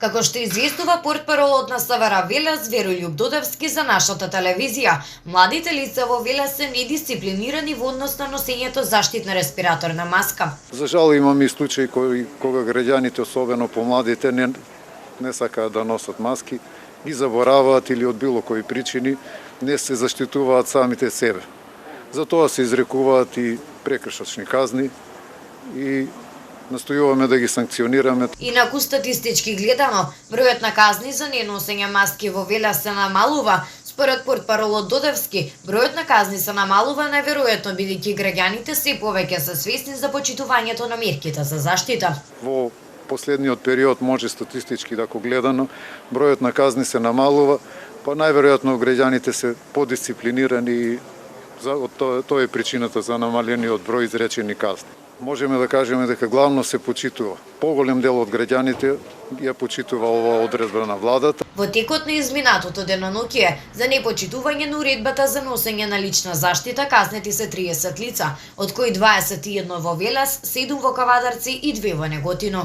Како што известува портпаролот на СВР Велес Верољуб Додевски за нашата телевизија, младите лица во Велес се недисциплинирани во однос на носењето заштитна респираторна маска. За жал имаме и случаи кога граѓаните, особено помладите, не сакаат да носат маски, ги забораваат или од било кои причини не се заштитуваат самите себе. Затоа се изрекуваат и прекршачни казни и настојуваме да ги санкционираме. Инаку статистички гледано, бројот на казни за неносење маски во Велес се намалува. Според портпаролот Додевски, бројот на казни се намалува најверојатно бидејќи граѓаните се повеќе се свесни за почитувањето на мерките за заштита. Во последниот период може статистички да гледано, бројот на казни се намалува, па најверојатно граѓаните се подисциплинирани и тоа е причината за намалениот број изречени казни. Можеме да кажеме дека главно се почитува. Поголем дел од граѓаните ја почитува оваа одредба на владата. Во текот на изминатото деноноќие за непочитување на уредбата за носење на лична заштита казнети се 30 лица, од кои 21 во Велес, 7 во Кавадарци и 2 во Неготино.